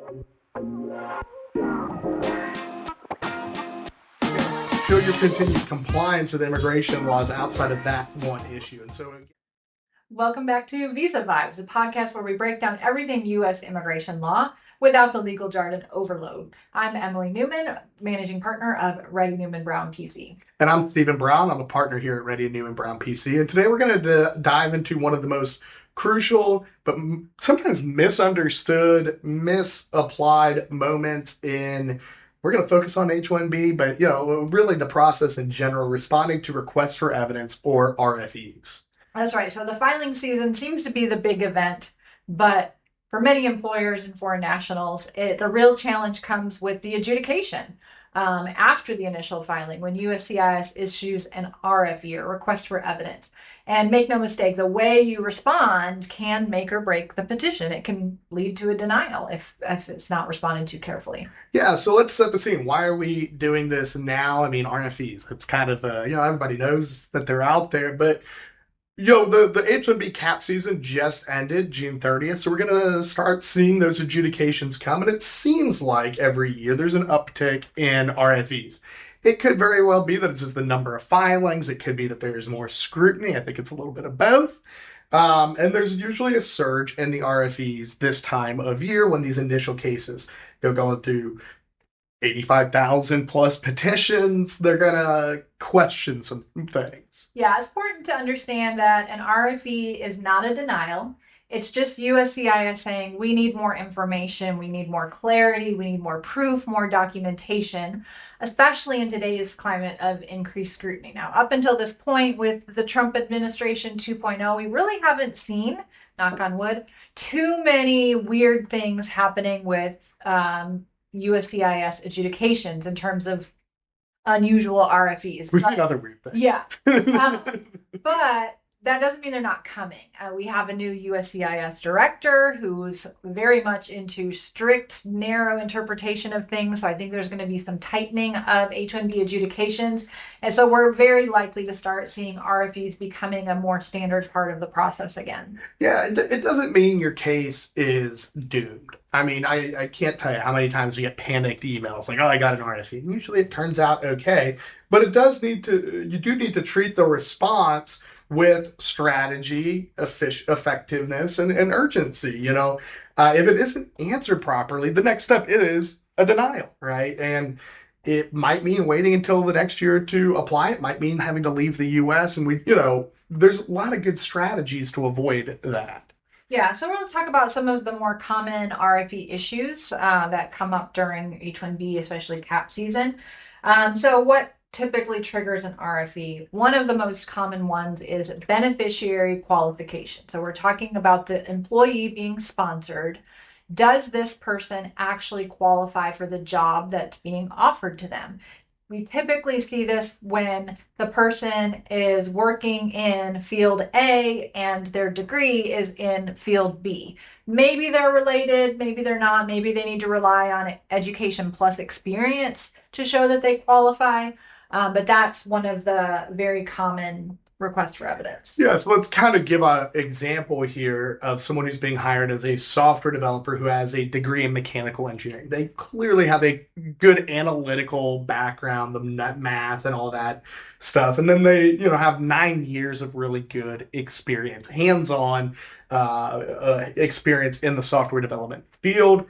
Show your continued compliance with immigration laws outside of that one issue. And so, Welcome back to Visa Vibes, a podcast where we break down everything U.S. immigration law without the legal jargon overload. I'm Emily Newman, managing partner of Reddy Newman Brown PC. And I'm Stephen Brown. I'm a partner here at Reddy Newman Brown PC. And today we're going to dive into one of the most crucial, but sometimes misunderstood, misapplied moments in. We're going to focus on H-1B, but really the process in general, responding to requests for evidence or RFEs. That's right. So the filing season seems to be the big event, but for many employers and foreign nationals, the real challenge comes with the adjudication. After the initial filing, when USCIS issues an RFE, or request for evidence. And make no mistake, the way you respond can make or break the petition. It can lead to a denial if it's not responded to carefully. Yeah, so let's set the scene. Why are we doing this now? I mean, RFEs, it's kind of, everybody knows that they're out there, but the H-1B cap season just ended June 30th, so we're going to start seeing those adjudications come, and it seems like every year there's an uptick in RFEs. It could very well be that it's just the number of filings. It could be that there's more scrutiny. I think it's a little bit of both. And there's usually a surge in the RFEs this time of year when these initial cases go going through 85,000 plus petitions. They're going to question some things. Yeah, it's important to understand that an RFE is not a denial. It's just USCIS saying we need more information, we need more clarity, we need more proof, more documentation, especially in today's climate of increased scrutiny. Now, up until this point with the Trump administration 2.0, we really haven't seen, knock on wood, too many weird things happening with USCIS adjudications in terms of unusual RFEs. We've seen other weird things. Yeah. But that doesn't mean they're not coming. We have a new USCIS director who's very much into strict, narrow interpretation of things. So I think there's going to be some tightening of H-1B adjudications. And so we're very likely to start seeing RFEs becoming a more standard part of the process again. Yeah, it doesn't mean your case is doomed. I mean, I can't tell you how many times we get panicked emails like, oh, I got an RFE. And usually it turns out okay. But you do need to treat the response with strategy, effectiveness, and urgency. If it isn't answered properly, the next step is a denial, right? And it might mean waiting until the next year to apply. It might mean having to leave the U.S. And there's a lot of good strategies to avoid that. Yeah, so we're going to talk about some of the more common RFE issues that come up during H-1B, especially cap season. So what typically triggers an RFE? One of the most common ones is beneficiary qualification. So we're talking about the employee being sponsored. Does this person actually qualify for the job that's being offered to them? We typically see this when the person is working in field A and their degree is in field B. Maybe they're related, maybe they're not, maybe they need to rely on education plus experience to show that they qualify. But that's one of the very common requests for evidence. Yeah, so let's kind of give an example here of someone who's being hired as a software developer who has a degree in mechanical engineering. They clearly have a good analytical background, the math and all that stuff. And then they, have 9 years of really good experience, hands-on experience in the software development field.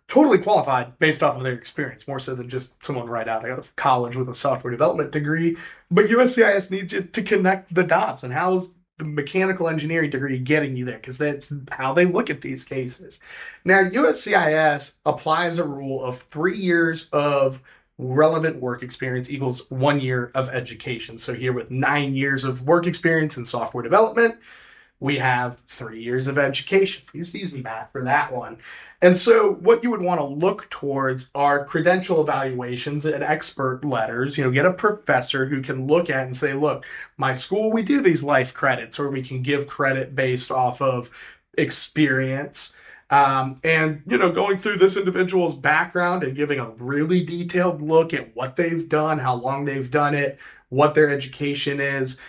Totally qualified based off of their experience, more so than just someone right out of college with a software development degree. But USCIS needs you to connect the dots. And how's the mechanical engineering degree getting you there? Because that's how they look at these cases. Now, USCIS applies a rule of 3 years of relevant work experience equals 1 year of education. So here with 9 years of work experience in software development, we have 3 years of education. It's easy math for that one. And so what you would want to look towards are credential evaluations and expert letters. Get a professor who can look at and say, look, my school, we do these life credits, or we can give credit based off of experience. Going through this individual's background and giving a really detailed look at what they've done, how long they've done it, what their education is.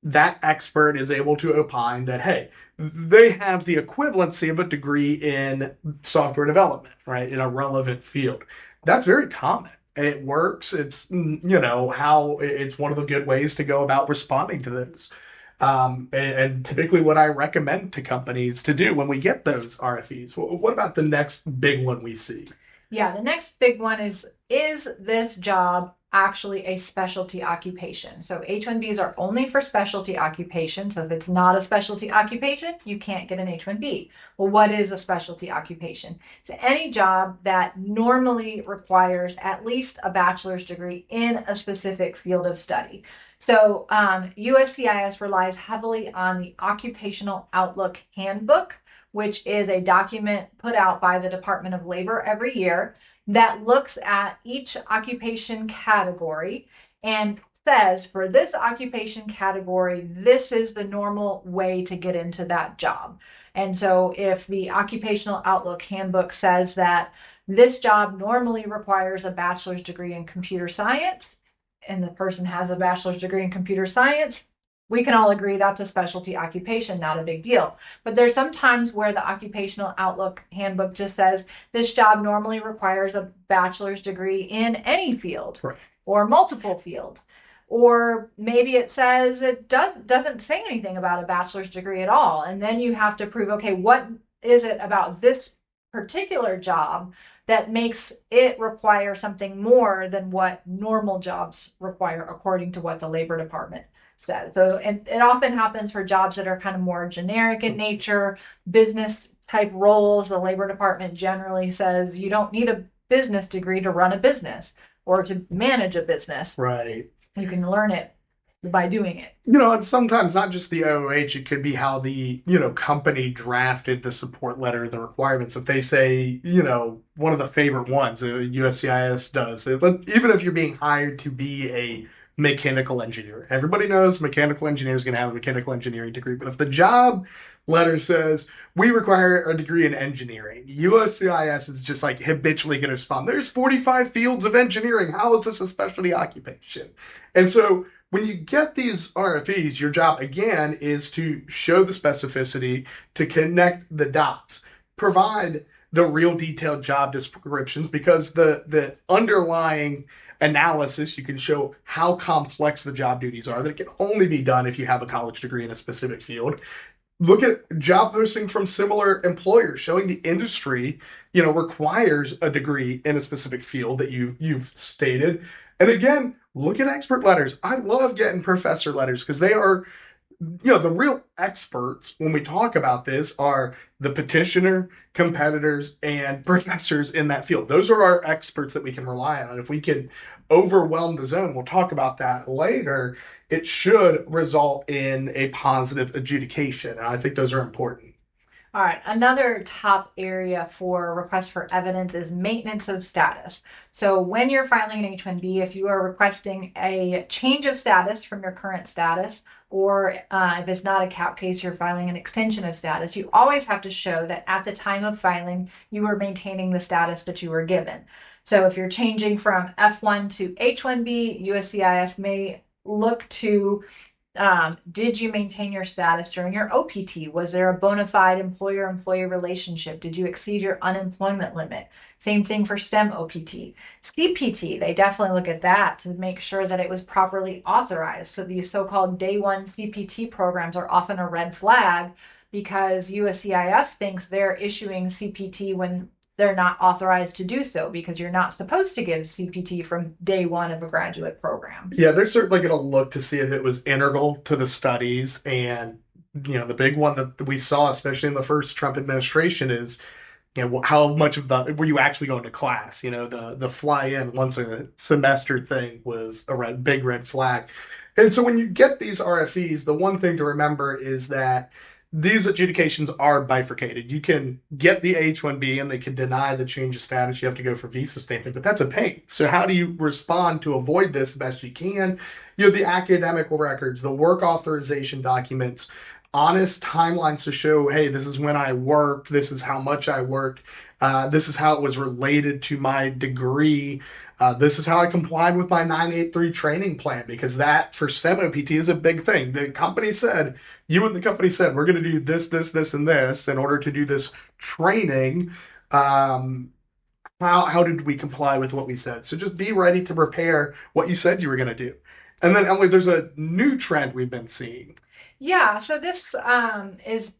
that expert is able to opine that, hey, they have the equivalency of a degree in software development, right, in a relevant field. That's very common. It works. It's, how it's one of the good ways to go about responding to this. And typically what I recommend to companies to do when we get those RFEs. What about the next big one we see? Yeah, the next big one is this job actually a specialty occupation? So H-1Bs are only for specialty occupation. So if it's not a specialty occupation, you can't get an H-1B. Well, what is a specialty occupation? It's any job that normally requires at least a bachelor's degree in a specific field of study. So USCIS relies heavily on the Occupational Outlook Handbook, which is a document put out by the Department of Labor every year that looks at each occupation category and says for this occupation category, this is the normal way to get into that job. And so if the Occupational Outlook Handbook says that this job normally requires a bachelor's degree in computer science, and the person has a bachelor's degree in computer science, we can all agree that's a specialty occupation, not a big deal. But there's some times where the Occupational Outlook Handbook just says this job normally requires a bachelor's degree in any field, right, or multiple fields. Or maybe it says it doesn't say anything about a bachelor's degree at all. And then you have to prove, okay, what is it about this particular job that makes it require something more than what normal jobs require according to what the Labor Department said. So, and it often happens for jobs that are kind of more generic in nature, business type roles. The Labor Department generally says you don't need a business degree to run a business or to manage a business. Right. You can learn it by doing it. And sometimes not just the OOH, it could be how the, company drafted the support letter, the requirements. If they say, one of the favorite ones, USCIS does, even if you're being hired to be a mechanical engineer, everybody knows mechanical engineer is going to have a mechanical engineering degree. But if the job letter says we require a degree in engineering, USCIS is just like habitually going to respond, there's 45 fields of engineering. How is this a specialty occupation? And so when you get these RFEs, your job again is to show the specificity, to connect the dots, provide the real detailed job descriptions, because the underlying analysis, you can show how complex the job duties are, that it can only be done if you have a college degree in a specific field. Look at job posting from similar employers, showing the industry, requires a degree in a specific field that you've stated. And again, look at expert letters. I love getting professor letters because they are, the real experts when we talk about this are the petitioner, competitors, and professors in that field. Those are our experts that we can rely on. And if we can overwhelm the zone, we'll talk about that later, it should result in a positive adjudication. And I think those are important. All right, another top area for requests for evidence is maintenance of status. So when you're filing an H-1B, if you are requesting a change of status from your current status, or if it's not a cap case, you're filing an extension of status, you always have to show that at the time of filing, you were maintaining the status that you were given. So if you're changing from F1 to H-1B, USCIS may look to did you maintain your status during your OPT? Was there a bona fide employer-employee relationship? Did you exceed your unemployment limit? Same thing for STEM OPT. CPT, they definitely look at that to make sure that it was properly authorized. So these so-called day one CPT programs are often a red flag because USCIS thinks they're issuing CPT when they're not authorized to do so, because you're not supposed to give CPT from day one of a graduate program. Yeah, they're certainly going to look to see if it was integral to the studies. And, the big one that we saw, especially in the first Trump administration, is, how much of were you actually going to class? The fly in once a semester thing was a big red flag. And so when you get these RFEs, the one thing to remember is that these adjudications are bifurcated. You can get the H-1B and they can deny the change of status. You have to go for visa statement, but that's a pain. So how do you respond to avoid this best you can? The academic records, the work authorization documents, honest timelines to show, hey, this is when I worked, this is how much I worked, this is how it was related to my degree. This is how I complied with my 983 training plan because that for STEM OPT is a big thing. The company said, you and the company said, we're going to do this, this, this, and this in order to do this training. Um, how did we comply with what we said? So just be ready to prepare what you said you were going to do. And then, Emily, there's a new trend we've been seeing. Yeah, so this is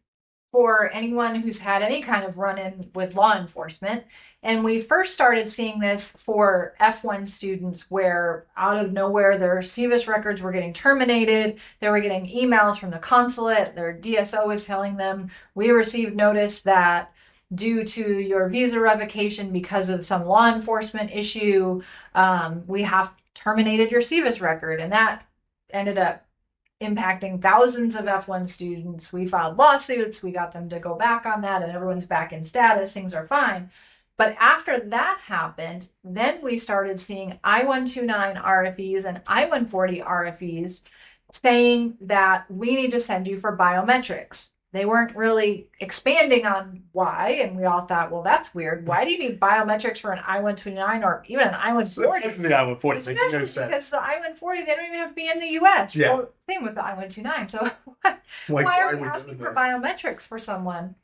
for anyone who's had any kind of run in with law enforcement. And we first started seeing this for F1 students, where out of nowhere their CVIS records were getting terminated. They were getting emails from the consulate. Their DSO was telling them, we received notice that due to your visa revocation because of some law enforcement issue, we have terminated your CVIS record. And that ended up impacting thousands of F1 students. We filed lawsuits, we got them to go back on that, and everyone's back in status. Things are fine. But after that happened, then we started seeing I-129 RFEs and I-140 RFEs saying that we need to send you for biometrics. They weren't really expanding on why, and we all thought, well, that's weird. Why do you need biometrics for an I-129 or even an I-140? The I-140 makes no Especially sense. because the I-140, they don't even have to be in the US. Yeah. Well, same with the I-129. So Like, why are why we we asking doing for this? biometrics for someone?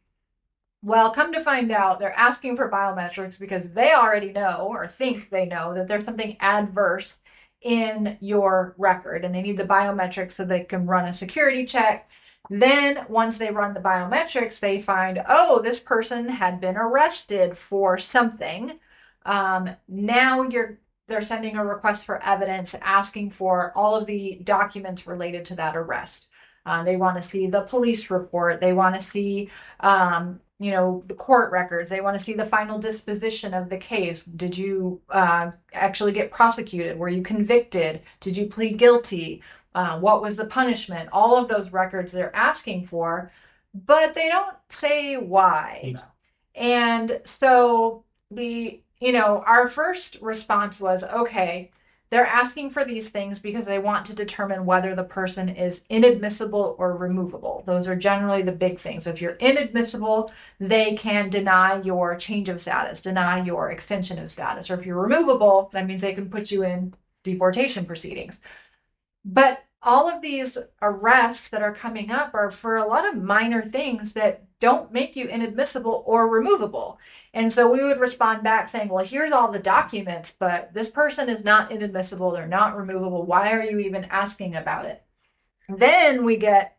Well, come to find out, they're asking for biometrics because they already know or think they know that there's something adverse in your record, and they need the biometrics so they can run a security check. Then, once they run the biometrics, they find, oh, this person had been arrested for something. Now they're sending a request for evidence asking for all of the documents related to that arrest. They want to see the police report. They want to see the court records. They want to see the final disposition of the case. Did you actually get prosecuted? Were you convicted? Did you plead guilty? What was the punishment? All of those records they're asking for, but they don't say why. No. And so our first response was, okay, they're asking for these things because they want to determine whether the person is inadmissible or removable. Those are generally the big things. So if you're inadmissible, they can deny your change of status, deny your extension of status. Or if you're removable, that means they can put you in deportation proceedings. But all of these arrests that are coming up are for a lot of minor things that don't make you inadmissible or removable. And so we would respond back saying, well, here's all the documents, but this person is not inadmissible. They're not removable. Why are you even asking about it? Then we get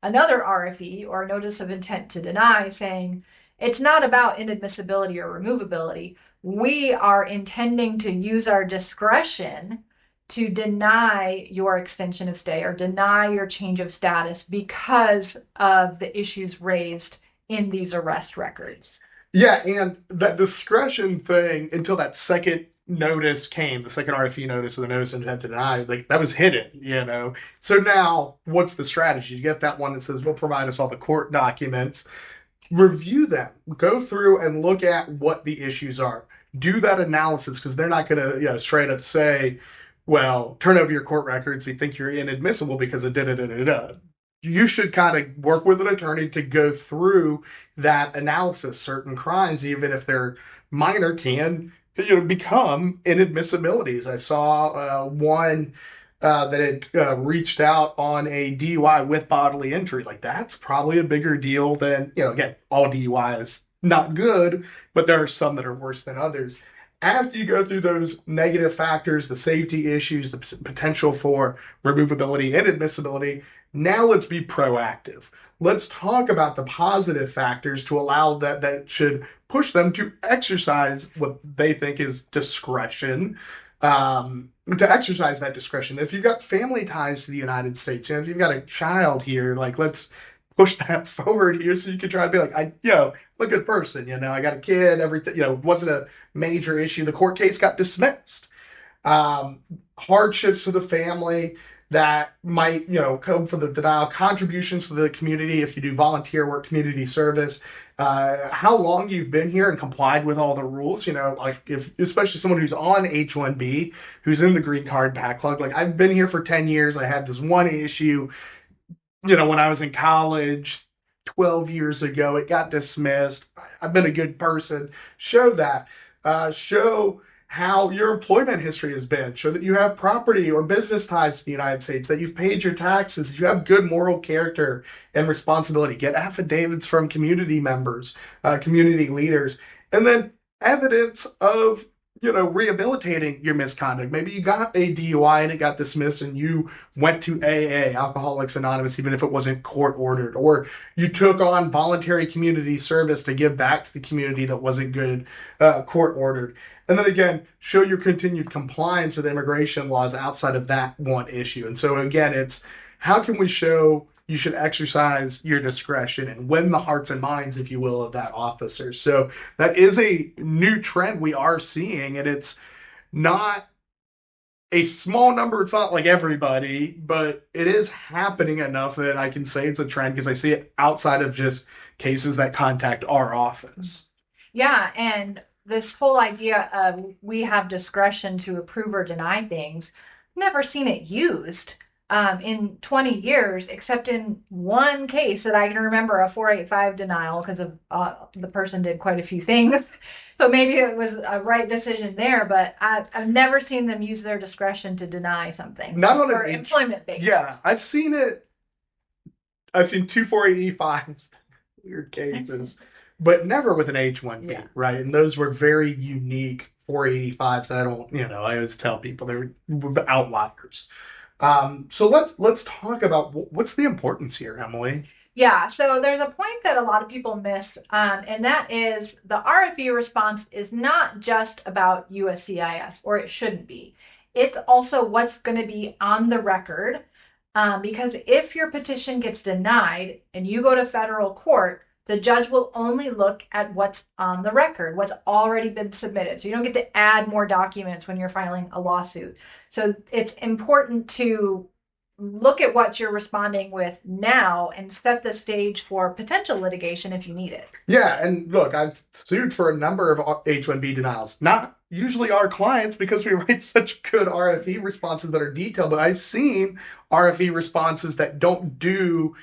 another RFE or notice of intent to deny saying it's not about inadmissibility or removability. We are intending to use our discretion to deny your extension of stay or deny your change of status because of the issues raised in these arrest records. Yeah, and that discretion thing until that second notice came, the second RFE notice or the notice of intent to deny, like that was hidden. So now what's the strategy? You get that one that says, we'll provide us all the court documents, review them, go through and look at what the issues are. Do that analysis because they're not going to, straight up say, well, turn over your court records. We think you're inadmissible because of da da da da da. You should kind of work with an attorney to go through that analysis. Certain crimes, even if they're minor, can become inadmissibilities. I saw one that had reached out on a DUI with bodily injury. Like that's probably a bigger deal than again, all DUI is not good, but there are some that are worse than others. After you go through those negative factors, the safety issues, the potential for removability and admissibility, now let's be proactive. Let's talk about the positive factors to allow that should push them to exercise what they think is discretion, to exercise that discretion. If you've got family ties to the United States, if you've got a child here, like let's push that forward here so you can try to be like, I'm a good person, I got a kid, everything, it wasn't a major issue. The court case got dismissed. Hardships for the family that might, come from the denial, contributions to the community if you do volunteer work, community service, how long you've been here and complied with all the rules, like if, especially someone who's on H-1B, who's in the green card backlog, like I've been here for 10 years, I had this one issue, when I was in college 12 years ago, it got dismissed. I've been a good person. Show that. Show how your employment history has been. Show that you have property or business ties to the United States, that you've paid your taxes, you have good moral character and responsibility. Get affidavits from community members, community leaders, and then evidence of rehabilitating your misconduct. Maybe you got a DUI and it got dismissed and you went to AA, Alcoholics Anonymous, even if it wasn't court ordered, or you took on voluntary community service to give back to the community that wasn't good, court ordered. And then again, show your continued compliance with immigration laws outside of that one issue. And so again, it's how can we show you should exercise your discretion and win the hearts and minds, if you will, of that officer. So that is a new trend we are seeing, and it's not a small number. It's not like everybody, but it is happening enough that I can say it's a trend because I see it outside of just cases that contact our office. Yeah, and this whole idea of we have discretion to approve or deny things, never seen it used in 20 years, except in one case that I can remember, a 485 denial, because of the person did quite a few things. So maybe it was a right decision there, but I've never seen them use their discretion to deny something Not on for an employment based. Yeah, I've seen it. I've seen two 485s, weird cases, but never with an H1B, Yeah. right? And those were very unique 485s that I don't, I always tell people they're outliers. So let's talk about what's the importance here, Emily. Yeah, so there's a point that a lot of people miss, and that is the RFE response is not just about USCIS, or it shouldn't be. It's also what's going to be on the record, because if your petition gets denied and you go to federal court, the judge will only look at what's on the record, what's already been submitted. So you don't get to add more documents when you're filing a lawsuit. So it's important to look at what you're responding with now and set the stage for potential litigation if you need it. Yeah, and look, I've sued for a number of H-1B denials. Not usually our clients because we write such good RFE responses that are detailed, but I've seen RFE responses that don't do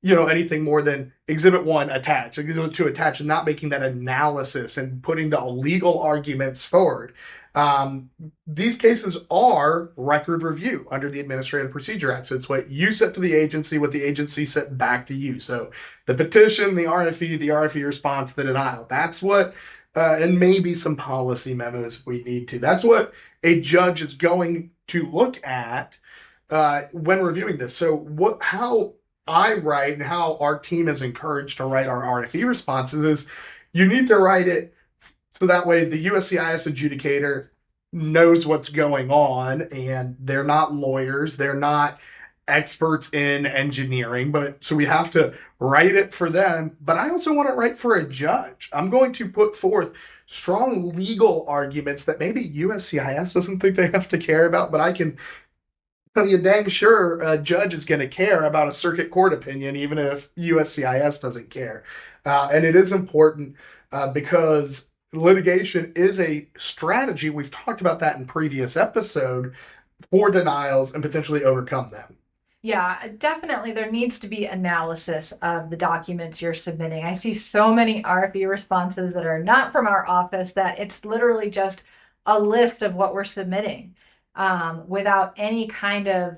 anything more than exhibit one attach, exhibit two attach, and not making that analysis and putting the legal arguments forward. These cases are record review under the Administrative Procedure Act. So it's what you sent to the agency, what the agency sent back to you. So the petition, the RFE response, the denial. That's what, and maybe some policy memos if we need to. That's what a judge is going to look at when reviewing this. So how I write and how our team is encouraged to write our RFE responses is you need to write it so that way the USCIS adjudicator knows what's going on, and they're not lawyers, they're not experts in engineering, but so we have to write it for them. But I also want to write for a judge. I'm going to put forth strong legal arguments that maybe USCIS doesn't think they have to care about, but I can tell you dang sure a judge is going to care about a circuit court opinion, even if USCIS doesn't care. And it is important because litigation is a strategy. We've talked about that in previous episode for denials and potentially overcome them. Yeah, definitely. There needs to be analysis of the documents you're submitting. I see so many RFE responses that are not from our office that it's literally just a list of what we're submitting without any kind of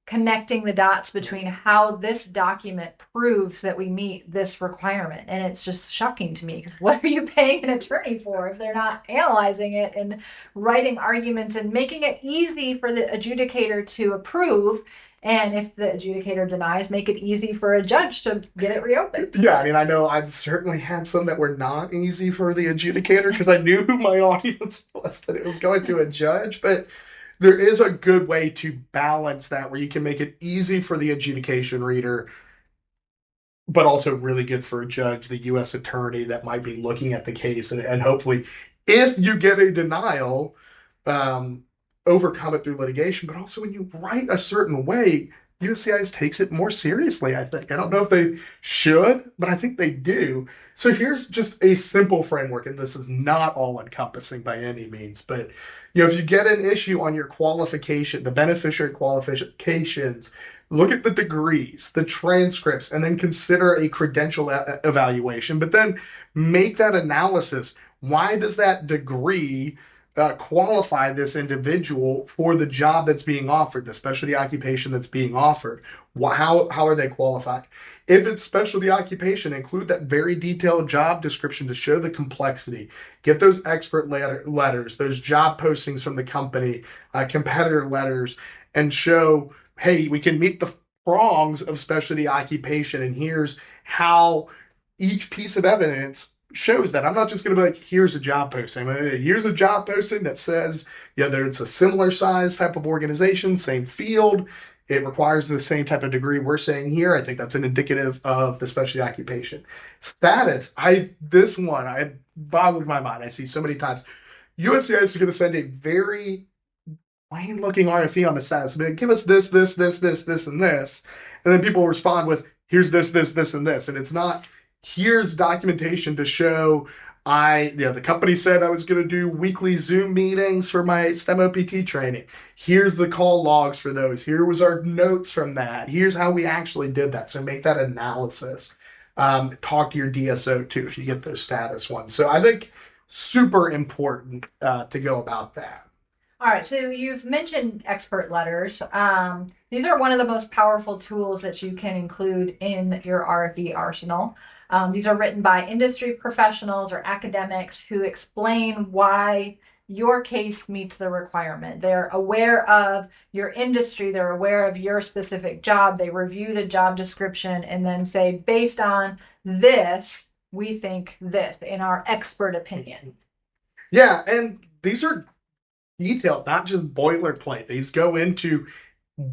connecting the dots between how this document proves that we meet this requirement. And it's just shocking to me because what are you paying an attorney for if they're not analyzing it and writing arguments and making it easy for the adjudicator to approve? And if the adjudicator denies, make it easy for a judge to get it reopened. Yeah, I mean, I know I've certainly had some that were not easy for the adjudicator because I knew who my audience was, that it was going to a judge. But there is a good way to balance that where you can make it easy for the adjudication reader, but also really good for a judge, the U.S. attorney that might be looking at the case. And hopefully, if you get a denial, overcome it through litigation. But also, when you write a certain way, USCIS takes it more seriously, I think. I don't know if they should, but I think they do. So here's just a simple framework, and this is not all encompassing by any means, but if you get an issue on your qualification, the beneficiary qualifications, look at the degrees, the transcripts, and then consider a credential evaluation, but then make that analysis. Why does that degree qualify this individual for the job that's being offered, the specialty occupation that's being offered? How are they qualified? If it's specialty occupation, include that very detailed job description to show the complexity. Get those expert letters, those job postings from the company, competitor letters, and show, hey, we can meet the prongs of specialty occupation, and here's how each piece of evidence shows that. I'm not just going to be like, here's a job posting. Here's a job posting that says, yeah, it's a similar size type of organization, same field. It requires the same type of degree we're saying here. I think that's an indicative of the specialty occupation. Status. This one, I boggled my mind. I see so many times. USCIS is going to send a very plain looking RFE on the status. Like, give us this, and this. And then people respond with, here's this, and this. And it's not, here's documentation to show the company said I was going to do weekly Zoom meetings for my STEM OPT training. Here's the call logs for those. Here was our notes from that. Here's how we actually did that. So make that analysis. Talk to your DSO too if you get those status ones. So I think super important to go about that. All right, so you've mentioned expert letters. These are one of the most powerful tools that you can include in your RFE arsenal. These are written by industry professionals or academics who explain why your case meets the requirement. They're aware of your industry, they're aware of your specific job, they review the job description and then say, based on this, we think this in our expert opinion. Yeah, and these are detailed, not just boilerplate. These go into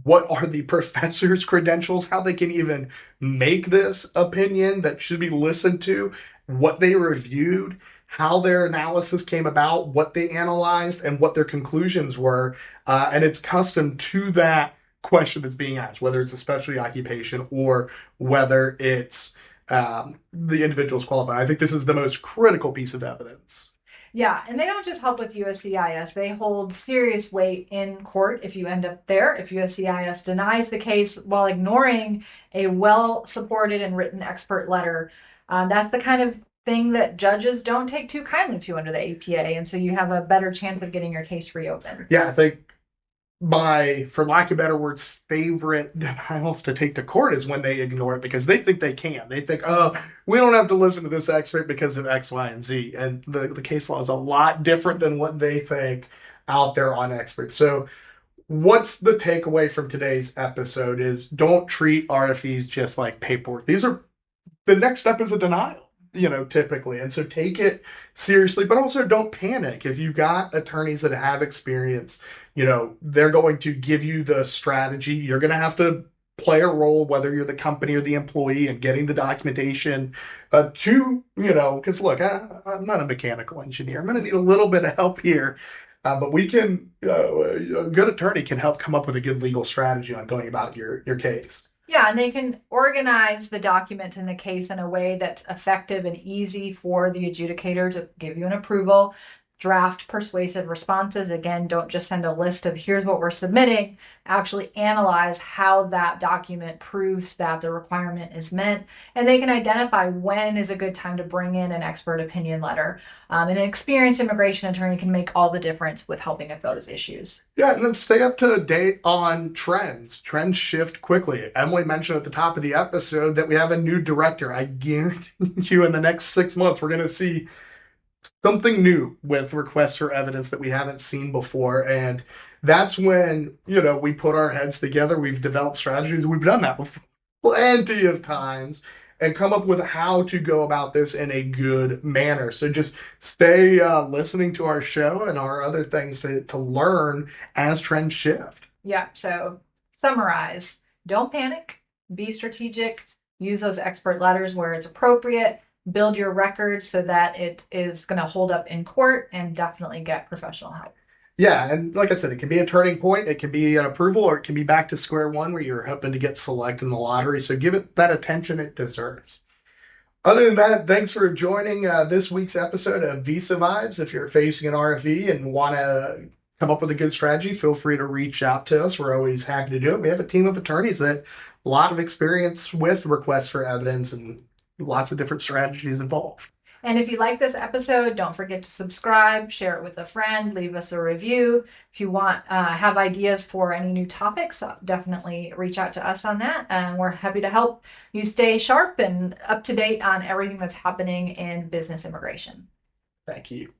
what are the professor's credentials, how they can even make this opinion that should be listened to, what they reviewed, how their analysis came about, what they analyzed, and what their conclusions were. And it's custom to that question that's being asked, whether it's a specialty occupation or whether it's the individual's qualified. I think this is the most critical piece of evidence. Yeah, and they don't just help with USCIS. They hold serious weight in court if you end up there. If USCIS denies the case while ignoring a well supported and written expert letter, that's the kind of thing that judges don't take too kindly to under the APA. And so you have a better chance of getting your case reopened. Yeah, I think my, for lack of better words, favorite denials to take to court is when they ignore it because they think they can. They think, oh, we don't have to listen to this expert because of X, Y, and Z. And the case law is a lot different than what they think out there on experts. So what's the takeaway from today's episode is don't treat RFEs just like paperwork. The next step is a denial, typically. And so take it seriously, but also don't panic. If you've got attorneys that have experience, they're going to give you the strategy. You're going to have to play a role, whether you're the company or the employee, and getting the documentation because look, I'm not a mechanical engineer. I'm going to need a little bit of help here. But a good attorney can help come up with a good legal strategy on going about your case. Yeah, and they can organize the documents in the case in a way that's effective and easy for the adjudicator to give you an approval. Draft persuasive responses. Again, don't just send a list of here's what we're submitting. Actually analyze how that document proves that the requirement is met. And they can identify when is a good time to bring in an expert opinion letter. And an experienced immigration attorney can make all the difference with helping with those issues. Yeah, and then stay up to date on trends. Trends shift quickly. Emily mentioned at the top of the episode that we have a new director. I guarantee you in the next 6 months, we're going to see something new with requests for evidence that we haven't seen before. And that's when, we put our heads together. We've developed strategies. We've done that before plenty of times and come up with how to go about this in a good manner. So just stay listening to our show and our other things to learn as trends shift. Yeah. So summarize, don't panic, be strategic, use those expert letters where it's appropriate, build your record so that it is going to hold up in court, and definitely get professional help. Yeah, and like I said, it can be a turning point, it can be an approval, or it can be back to square one where you're hoping to get selected in the lottery. So give it that attention it deserves. Other than that, thanks for joining this week's episode of Visa Vibes. If you're facing an RFE and want to come up with a good strategy, feel free to reach out to us. We're always happy to do it. We have a team of attorneys that a lot of experience with requests for evidence and lots of different strategies involved. And if you like this episode, don't forget to subscribe, share it with a friend, leave us a review. If you want have ideas for any new topics, definitely reach out to us on that. And we're happy to help you stay sharp and up to date on everything that's happening in business immigration. Thank you.